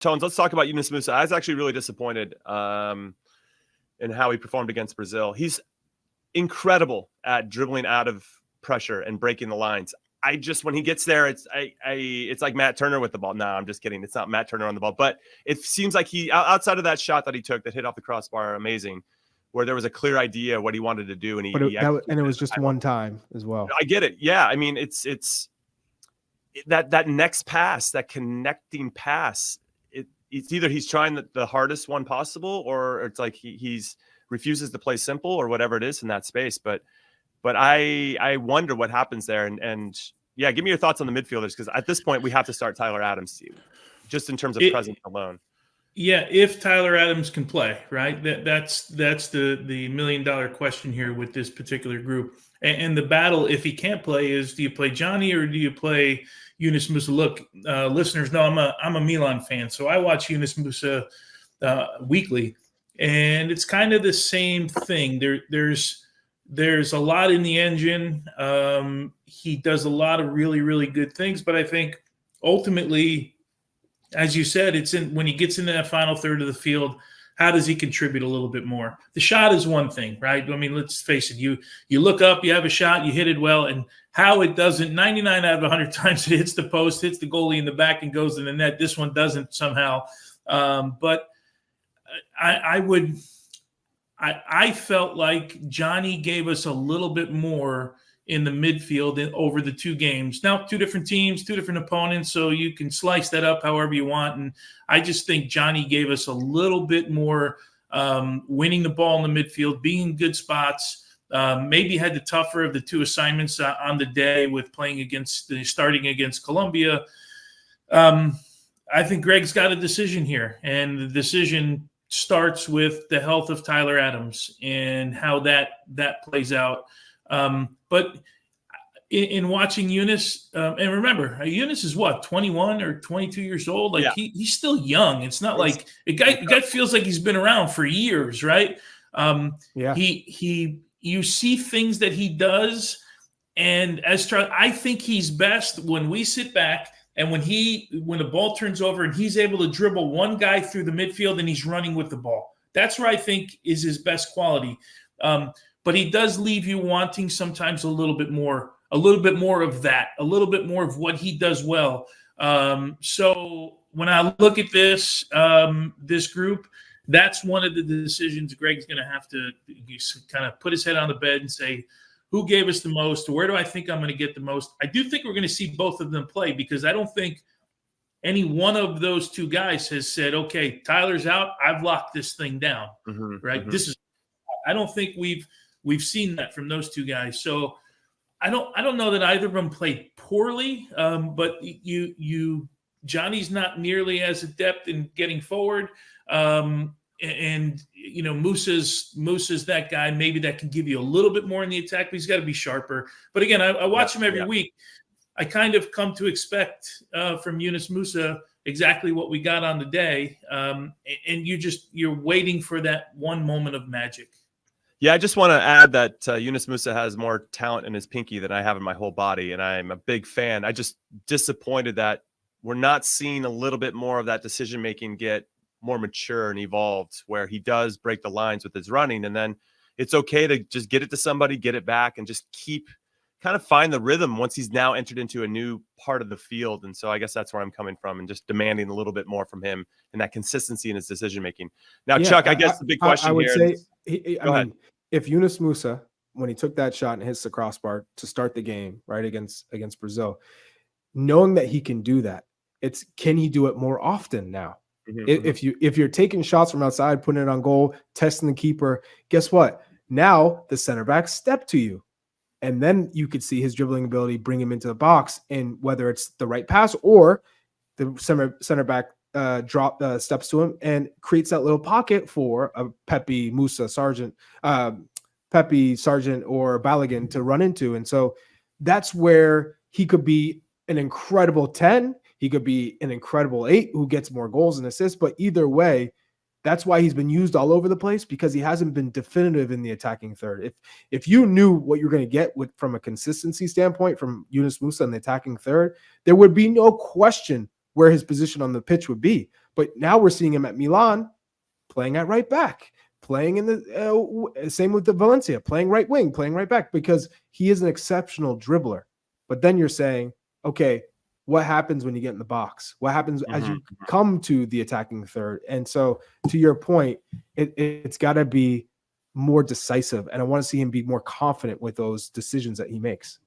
Tones, let's talk about Yunus Musah. I was actually really disappointed in how he performed against Brazil. He's incredible at dribbling out of pressure and breaking the lines. When he gets there, it's like Matt Turner with the ball. No, I'm just kidding. It's not Matt Turner on the ball, but it seems like he, outside of that shot that he took that hit off the crossbar, amazing, where there was a clear idea what he wanted to do, and it was just one time as well. I get it. Yeah, I mean, it's that next pass, that connecting pass. It's either he's trying the hardest one possible, or it's like he's refuses to play simple, or whatever it is in that space. But I wonder what happens there. And yeah, give me your thoughts on the midfielders, because at this point we have to start Tyler Adams, just in terms of presence alone. Yeah, if Tyler Adams can play, right? That's the $1 million question here with this particular group. And the battle, if he can't play, is do you play Johnny or do you play Yunus Musah? Look, listeners know I'm a Milan fan, so I watch Yunus Musah weekly, and it's kind of the same thing. There's a lot in the engine. He does a lot of really, really good things, but I think ultimately, as you said, it's when he gets into that final third of the field, how does he contribute a little bit more? The shot is one thing, right? I mean, let's face it. You look up, you have a shot, you hit it well, and how it doesn't, 99 out of 100 times it hits the post, hits the goalie in the back, and goes in the net. This one doesn't somehow. But I felt like Johnny gave us a little bit more in the midfield over the two games. Now, two different teams, two different opponents, so you can slice that up however you want. And I just think Johnny gave us a little bit more winning the ball in the midfield, being in good spots, maybe had the tougher of the two assignments on the day with starting against Colombia. I think Gregg's got a decision here, and the decision starts with the health of Tyler Adams and how that plays out. But in watching Yunus, and remember, Yunus is what, 21 or 22 years old? Like, yeah. He's still young. It's not like a guy feels like he's been around for years, right? Yeah. You see things that he does, and I think he's best when we sit back and when the ball turns over and he's able to dribble one guy through the midfield and he's running with the ball. That's where I think is his best quality. But he does leave you wanting sometimes a little bit more of that, a little bit more of what he does well. So when I look at this group, that's one of the decisions Gregg's going to have to kind of put his head on the bed and say, who gave us the most? Where do I think I'm going to get the most? I do think we're going to see both of them play, because I don't think any one of those two guys has said, okay, Tyler's out, I've locked this thing down, right? Mm-hmm. I don't think we've seen that from those two guys. So I don't know that either of them played poorly, but Johnny's not nearly as adept in getting forward. And Musah's that guy maybe that can give you a little bit more in the attack, but he's got to be sharper. But again, I watch him every week. I kind of come to expect from Yunus Musah exactly what we got on the day, and you're waiting for that one moment of magic. Yeah, I just want to add that Yunus Musah has more talent in his pinky than I have in my whole body, and I'm a big fan. I just disappointed that we're not seeing a little bit more of that decision making get more mature and evolved, where he does break the lines with his running, and then it's okay to just get it to somebody, get it back, and just find the rhythm once he's now entered into a new part of the field. And so I guess that's where I'm coming from, and just demanding a little bit more from him and that consistency in his decision making. Now, yeah, Chuck, I guess the big question I would here say, I mean, if Yunus Musah, when he took that shot and hits the crossbar to start the game, right, against Brazil, knowing that he can do that, can he do it more often now? Mm-hmm. If you're taking shots from outside, putting it on goal, testing the keeper, guess what? Now the center back step to you, and then you could see his dribbling ability bring him into the box, and whether it's the right pass or the center back steps to him and creates that little pocket for a Pepe, Musah, Sargent, or Balogun to run into. And so that's where he could be an incredible 10. He could be an incredible 8 who gets more goals and assists. But either way, that's why he's been used all over the place, because he hasn't been definitive in the attacking third. If you knew what you're going to get from a consistency standpoint from Yunus Musah in the attacking third, there would be no question where his position on the pitch would be. But now we're seeing him at Milan playing at right back, playing in the same with the Valencia, playing right wing, playing right back, because he is an exceptional dribbler. But then you're saying, okay, what happens when you get in the box? What happens as you come to the attacking third? And so, to your point, it's got to be more decisive. And I want to see him be more confident with those decisions that he makes.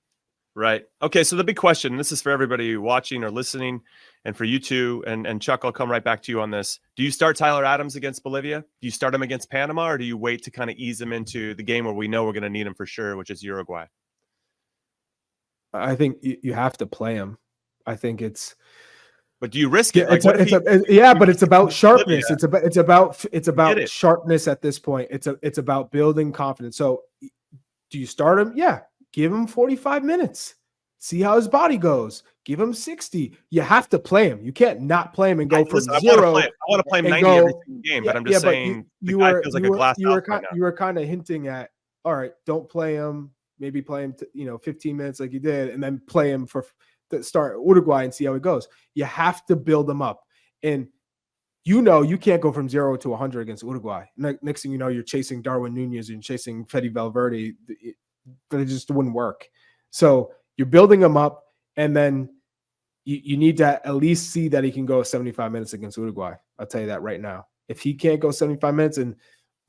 Right. Okay. So the big question, this is for everybody watching or listening, and for you two, and Chuck, I'll come right back to you on this. Do you start Tyler Adams against Bolivia? Do you start him against Panama, or do you wait to kind of ease him into the game where we know we're going to need him for sure, which is Uruguay? I think you have to play him. I think it's. But do you risk it? Like, but it's about sharpness. It's about sharpness at this point. It's about building confidence. So, do you start him? Yeah, give him 45 minutes. See how his body goes. Give him 60. You have to play him. You can't not play him and go from zero. I want to play him 90 every single game, but I'm just saying you were kind of hinting at, all right, don't play him. Maybe play him 15 minutes like you did, and then play him for the start Uruguay and see how it goes. You have to build them up. And you can't go from 0 to 100 against Uruguay. Next thing you know, you're chasing Darwin Nunez and chasing Fede Valverde. It just wouldn't work. So you're building them up, and then you need to at least see that he can go 75 minutes against Uruguay. I'll tell you that right now. If he can't go 75 minutes, and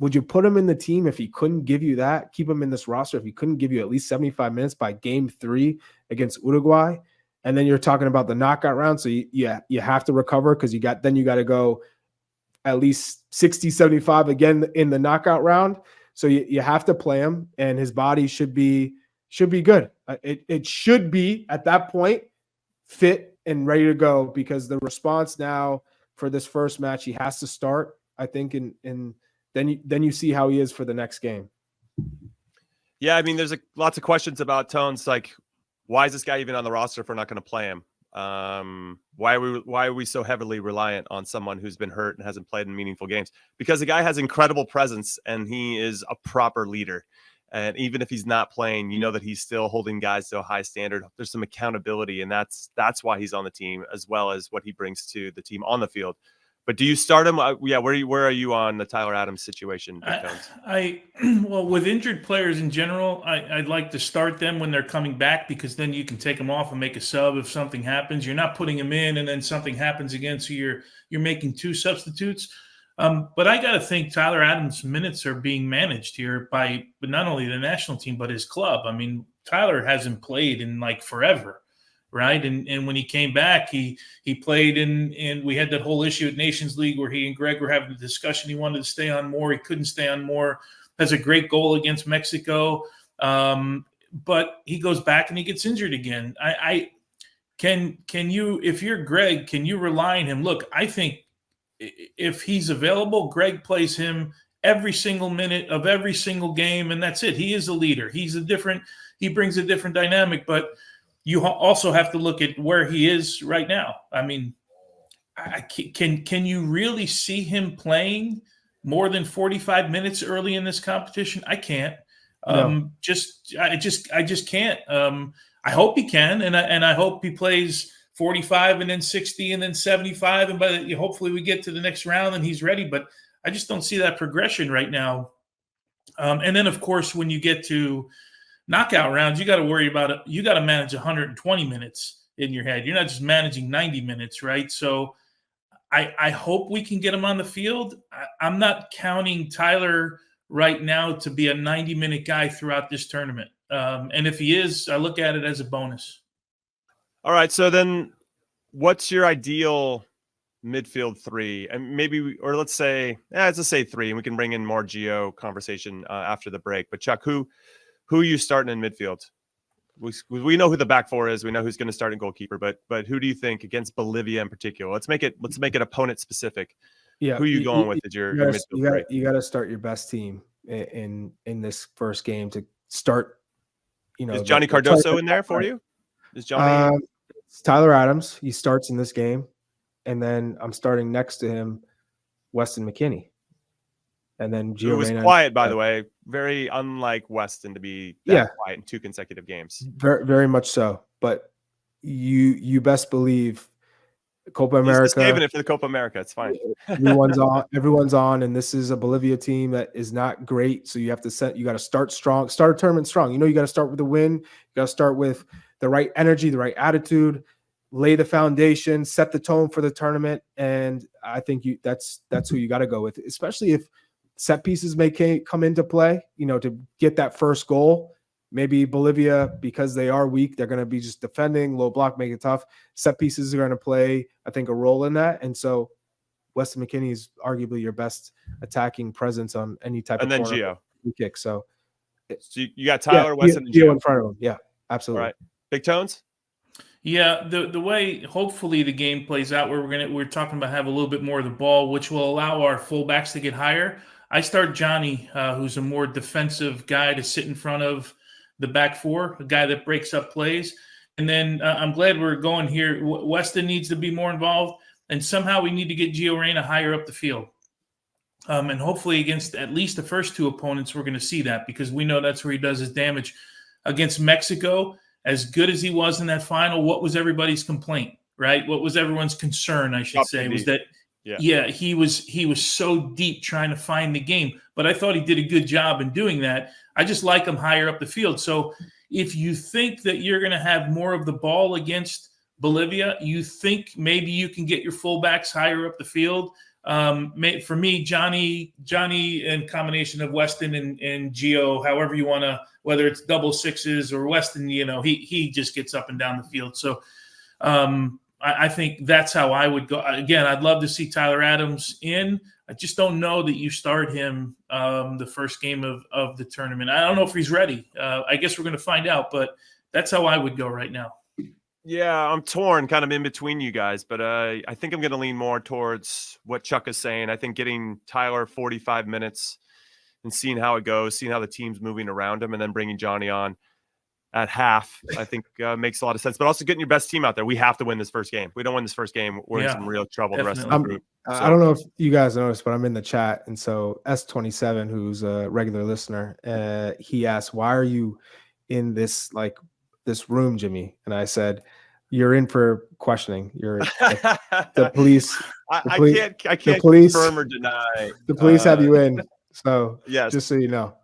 would you put him in the team if he couldn't give you that? Keep him in this roster if he couldn't give you at least 75 minutes by game 3 against Uruguay? And then you're talking about the knockout round. So you have to recover, because you got to go at least 60, 75 again in the knockout round. So you have to play him, and his body should be good. It should be at that point fit and ready to go, because the response now for this first match, he has to start, I think, and then you see how he is for the next game. Yeah, I mean, there's lots of questions about Tones, like, why is this guy even on the roster if we're not going to play him? Why are we so heavily reliant on someone who's been hurt and hasn't played in meaningful games? Because the guy has incredible presence, and he is a proper leader. And even if he's not playing, you know that he's still holding guys to a high standard. There's some accountability, and that's why he's on the team, as well as what he brings to the team on the field. But do you start him? Where are you on the Tyler Adams situation? Well, with injured players in general, I'd like to start them when they're coming back, because then you can take them off and make a sub if something happens. You're not putting them in and then something happens again, so you're making 2 substitutes. But I got to think Tyler Adams' minutes are being managed here by not only the national team but his club. I mean, Tyler hasn't played in like forever. Right. And when he came back, he played and we had that whole issue at Nations League where he and Gregg were having a discussion. He wanted to stay on more. He couldn't stay on more. Has a great goal against Mexico. But he goes back and he gets injured again. Can you, if you're Gregg, can you rely on him? Look, I think if he's available, Gregg plays him every single minute of every single game. And that's it. He is a leader. He brings a different dynamic, but you also have to look at where he is right now. I mean, can you really see him playing more than 45 minutes early in this competition? I can't. No. I just can't. I hope he can, and I hope he plays 45 and then 60 and then 75, and hopefully we get to the next round and he's ready. But I just don't see that progression right now. And then, of course, when you get to knockout rounds, you got to worry about it. You got to manage 120 minutes in your head. You're not just managing 90 minutes, right? So I hope we can get him on the field. I'm not counting Tyler right now to be a 90-minute guy throughout this tournament. And if he is, I look at it as a bonus. All right. So then what's your ideal midfield 3? And let's say 3, and we can bring in more Geo conversation after the break. But Chuck, who are you starting in midfield? We know who the back 4 is. We know who's going to start in goalkeeper. But who do you think against Bolivia in particular? Let's make it opponent specific. Yeah, who are you going with as your midfield? You got to start your best team in this first game to start. Is Johnny Cardoso in there for you? Is Johnny? It's Tyler Adams. He starts in this game, and then I'm starting next to him, Weston McKennie. And then Gio was Reyna, quiet, by the way. Very unlike Weston to be that quiet in 2 consecutive games. Very, very much so. But you best believe Copa He's just saving America. it for the Copa America. It's fine. Everyone's on, and this is a Bolivia team that is not great. So you have to you got to start strong, start a tournament strong. You got to start with a win. You got to start with the right energy, the right attitude, lay the foundation, set the tone for the tournament. And I think that's who you got to go with, especially if set pieces may come into play, to get that first goal. Maybe Bolivia, because they are weak, they're going to be just defending, low block, make it tough. Set pieces are going to play, I think, a role in that. And so Weston McKennie is arguably your best attacking presence on any type and of then Gio kick. So you got Tyler, Weston, and Gio Gio in front of him. Yeah, absolutely. All right. Big Tones? Yeah, the way hopefully the game plays out, where we're talking about have a little bit more of the ball, which will allow our fullbacks to get higher. I start Johnny, who's a more defensive guy, to sit in front of the back four, a guy that breaks up plays. And then I'm glad we're going here. Weston needs to be more involved, and somehow we need to get Gio Reyna higher up the field. And hopefully against at least the first two opponents, we're going to see that, because we know that's where he does his damage. Against Mexico, as good as he was in that final, what was everybody's complaint, right? What was everyone's concern, I should say, was that he was so deep trying to find the game. But I thought he did a good job in doing that. I just like him higher up the field. So if you think that you're going to have more of the ball against Bolivia, you think maybe you can get your fullbacks higher up the field. For me, Johnny in combination of Weston and Gio, however you want to, whether it's double sixes or Weston, he just gets up and down the field. So I think that's how I would go. Again, I'd love to see Tyler Adams in. I just don't know that you start him the first game of the tournament. I don't know if he's ready. I guess we're going to find out, but that's how I would go right now. Yeah, I'm torn, kind of in between you guys, but I think I'm going to lean more towards what Chuck is saying. I think getting Tyler 45 minutes and seeing how it goes, seeing how the team's moving around him, and then bringing Johnny on at half, I think makes a lot of sense. But also getting your best team out there. We have to win this first game. If we don't win this first game, we're in some real trouble the rest of the group. So. I don't know if you guys noticed, but I'm in the chat. And so S27, who's a regular listener, he asked, why are you in this room, Jimmy? And I said, you're in for questioning. You're the police. I can't the police, confirm or deny. The police have you in. So yes, just so you know.